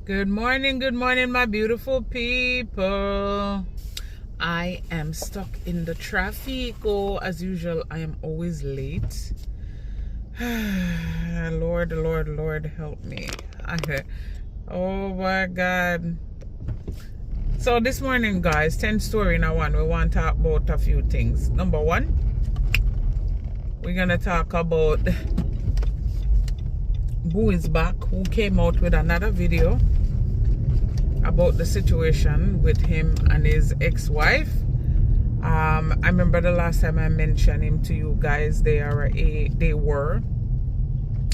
Good morning, my beautiful people. I am stuck in the traffic. Oh, as usual, I am always late. Lord, help me. Oh my God. So this morning, guys, 10 story in one. We want to talk about a few things. Number one, we're going to talk about Boo is back, who came out with another video about the situation with him and his ex-wife. I remember the last time I mentioned him to you guys. They were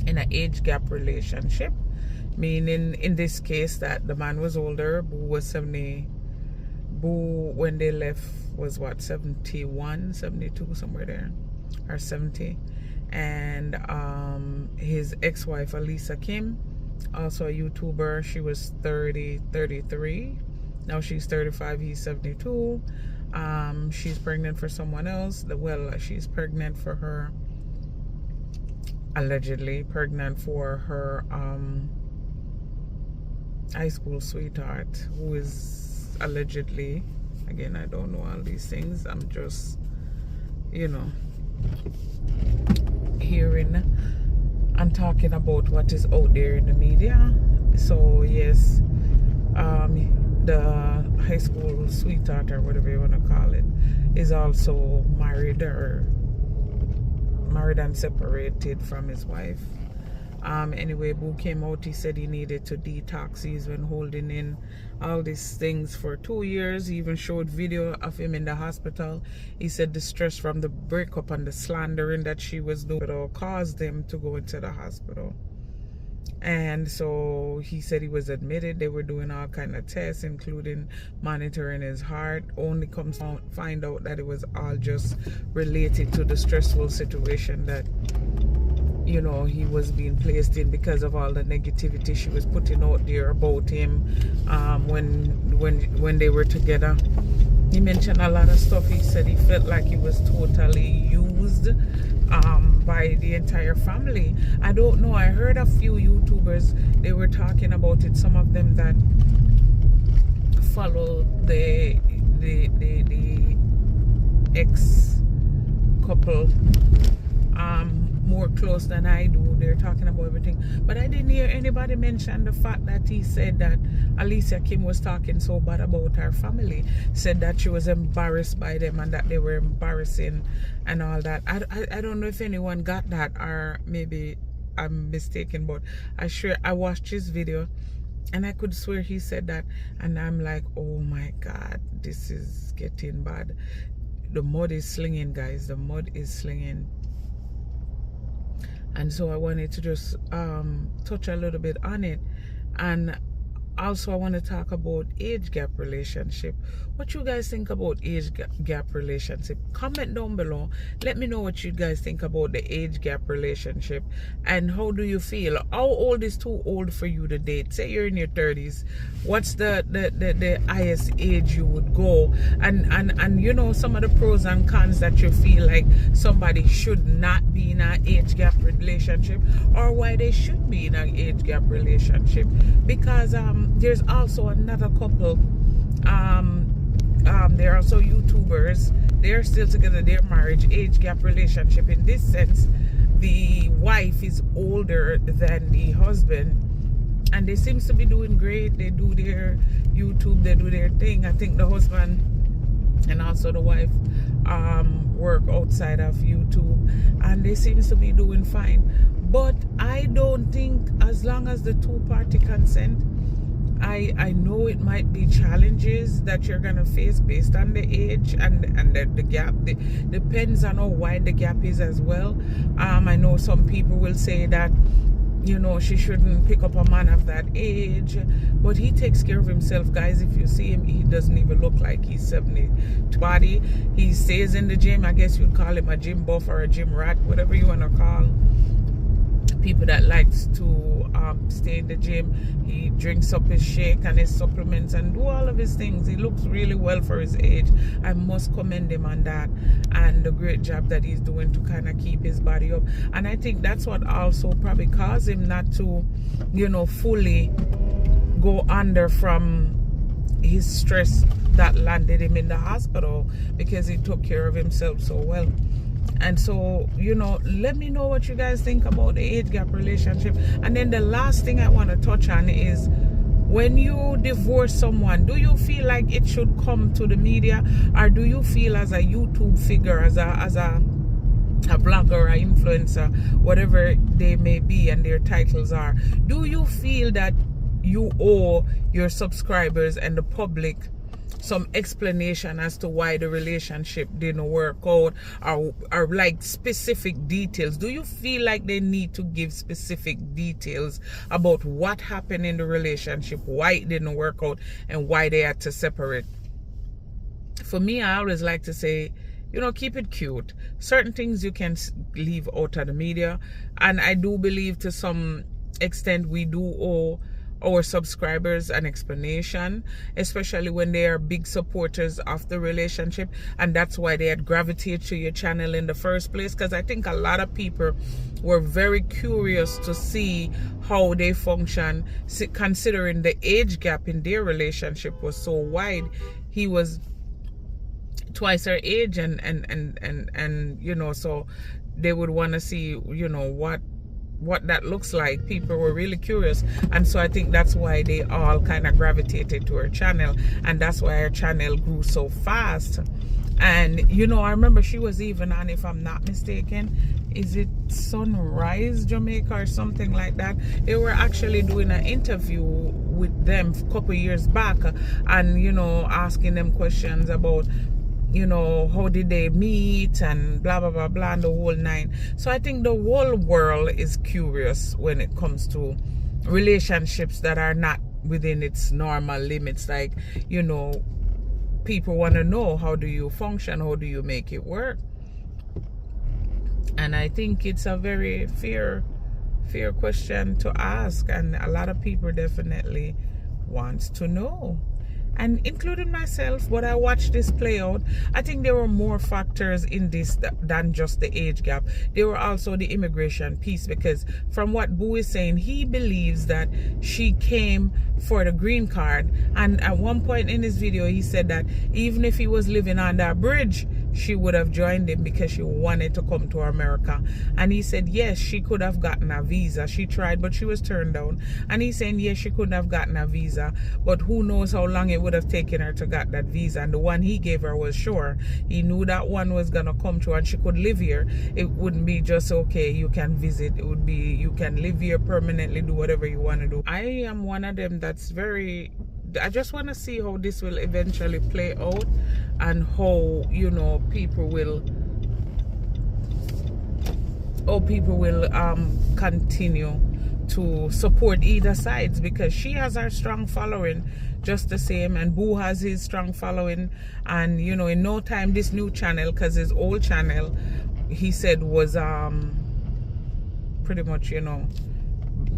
in an age gap relationship, meaning in this case that the man was older. Boo was 70. Boo, when they left, was what, 71, 72, somewhere there, or 70. And his ex-wife Alisa Kim, also a YouTuber, she was 33. Now she's 35, he's 72. She's pregnant for someone else. Well, she's pregnant for her, allegedly pregnant for her high school sweetheart, who is allegedly, again, I don't know all these things, I'm just, hearing and talking about what is out there in the media. So yes, the high school sweetheart, or whatever you want to call it, is also married and separated from his wife. Anyway, Boo came out. He said he needed to detox. He's been holding in all these things for 2 years. He even showed video of him in the hospital. He said the stress from the breakup and the slandering that she was doing caused him to go into the hospital. And so he said he was admitted. They were doing all kind of tests, including monitoring his heart. Only comes to find out that it was all just related to the stressful situation that he was being placed in because of all the negativity she was putting out there about him when they were together. He mentioned a lot of stuff. He said he felt like he was totally used by the entire family. I don't know. I heard a few YouTubers, they were talking about it. Some of them that follow the ex-couple more close than I do. They're talking about everything, but I didn't hear anybody mention the fact that he said that Alicia Kim was talking so bad about her family, said that she was embarrassed by them and that they were embarrassing and all that. I don't know if anyone got that, or maybe I'm mistaken, but I watched his video and I could swear he said that, and I'm like, oh my God, this is getting bad. The mud is slinging, guys. The mud is slinging. And so I wanted to just touch a little bit on it. And also I want to talk about age gap relationship. What you guys think about age gap relationship? Comment down below. Let me know what you guys think about the age gap relationship. And how do you feel? How old is too old for you to date? Say you're in your 30s. What's the highest age you would go? And some of the pros and cons that you feel like somebody should not be in an age gap relationship, or why they should be in an age gap relationship. Because there's also another couple, they're also YouTubers. They're still together. Their marriage, age gap relationship. In this sense, the wife is older than the husband, and they seems to be doing great. They do their YouTube, they do their thing. I think the husband and also the wife work outside of YouTube, and they seems to be doing fine. But I don't think, as long as the two-party consent, I know it might be challenges that you're gonna face based on the age and the gap. It depends on how wide the gap is as well. I know some people will say that she shouldn't pick up a man of that age, but he takes care of himself, guys. If you see him, he doesn't even look like he's 70 body. He stays in the gym. I guess you'd call him a gym buff or a gym rat, whatever you want to call people that likes to stay in the gym. He drinks up his shake and his supplements and do all of his things. He looks really well for his age. I must commend him on that, and the great job that he's doing to kind of keep his body up. And I think that's what also probably caused him not to fully go under from his stress that landed him in the hospital because he took care of himself so well. And so, you know, let me know what you guys think about the age gap relationship. And then the last thing I want to touch on is, when you divorce someone, do you feel like it should come to the media, or do you feel as a YouTube figure, as a blogger or influencer, whatever they may be and their titles are, do you feel that you owe your subscribers and the public some explanation as to why the relationship didn't work out, or like specific details? Do you feel like they need to give specific details about what happened in the relationship, why it didn't work out, and why they had to separate? For me, I always like to say, you know, keep it cute. Certain things you can leave out of the media, and I do believe to some extent we do owe our subscribers an explanation, especially when they are big supporters of the relationship, and that's why they had gravitated to your channel in the first place. Because I think a lot of people were very curious to see how they function, considering the age gap in their relationship was so wide. He was twice her age, and you know, so they would want to see, you know, what that looks like. People were really curious, and so I think that's why they all kind of gravitated to her channel, and that's why her channel grew so fast. And you know, I remember she was even on, if I'm not mistaken, is it Sunrise Jamaica or something like that? They were actually doing an interview with them a couple years back, and you know, asking them questions about, you know, how did they meet and blah blah blah blah, and the whole nine. So I think the whole world is curious when it comes to relationships that are not within its normal limits. Like, you know, people want to know, how do you function, how do you make it work? And I think it's a very fair question to ask, and a lot of people definitely wants to know, and including myself. But I watched this play out. I think there were more factors in this than just the age gap. There were also the immigration piece, because from what Boo is saying, he believes that she came for the green card, and at one point in his video he said that even if he was living on that bridge, she would have joined him because she wanted to come to America. And he said yes, she could have gotten a visa. She tried, but she was turned down. And he's saying yes, she couldn't have gotten a visa, but who knows how long it would have taken her to get that visa. And the one he gave her was sure. He knew that one was gonna come true, and she could live here. It wouldn't be just, okay, you can visit. It would be, you can live here permanently, do whatever you want to do. I am one of them that's very, I just want to see how this will eventually play out, and how, you know, people will continue to support either sides, because she has her strong following just the same, and Boo has his strong following. And you know, in no time this new channel, because his old channel, he said, was pretty much, you know,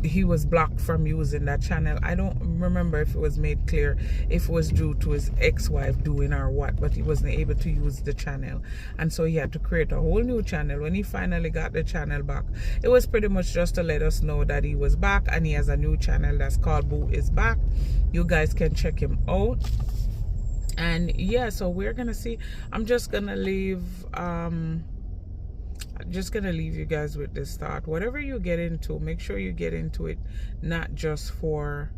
he was blocked from using that channel. I don't remember if it was made clear if it was due to his ex-wife doing or what, but he wasn't able to use the channel, and so he had to create a whole new channel. When he finally got the channel back, it was pretty much just to let us know that he was back, and he has a new channel that's called Boo Is Back. You guys can check him out. And yeah, so we're gonna see. I'm just gonna leave you guys with this thought. Whatever you get into, make sure you get into it not just for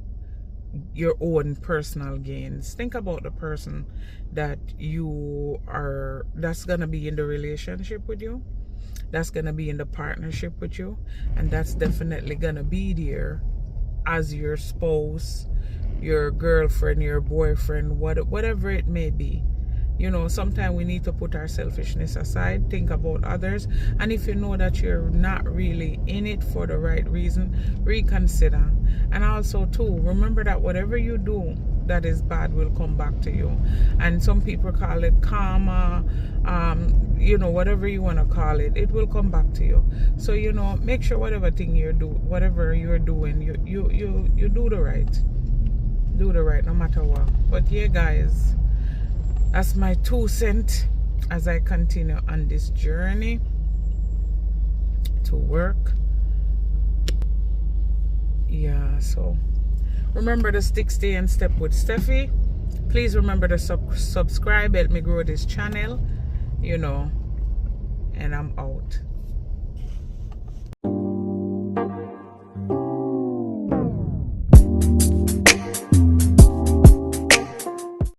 your own personal gains. Think about the person that that's gonna be in the relationship with you, that's gonna be in the partnership with you, and that's definitely gonna be there as your spouse, your girlfriend, your boyfriend, whatever it may be. You know, sometimes we need to put our selfishness aside, think about others, and if you know that you're not really in it for the right reason, reconsider. And also too, remember that whatever you do that is bad will come back to you. And some people call it karma, you know, whatever you want to call it, it will come back to you. So, you know, make sure whatever you're doing, you do the right. Do the right no matter what. But yeah, guys, that's my 2 cents as I continue on this journey to work. Yeah, so Remember to stick, stay, and step with Steffi. Please remember to subscribe, help me grow this channel, you know, and I'm out.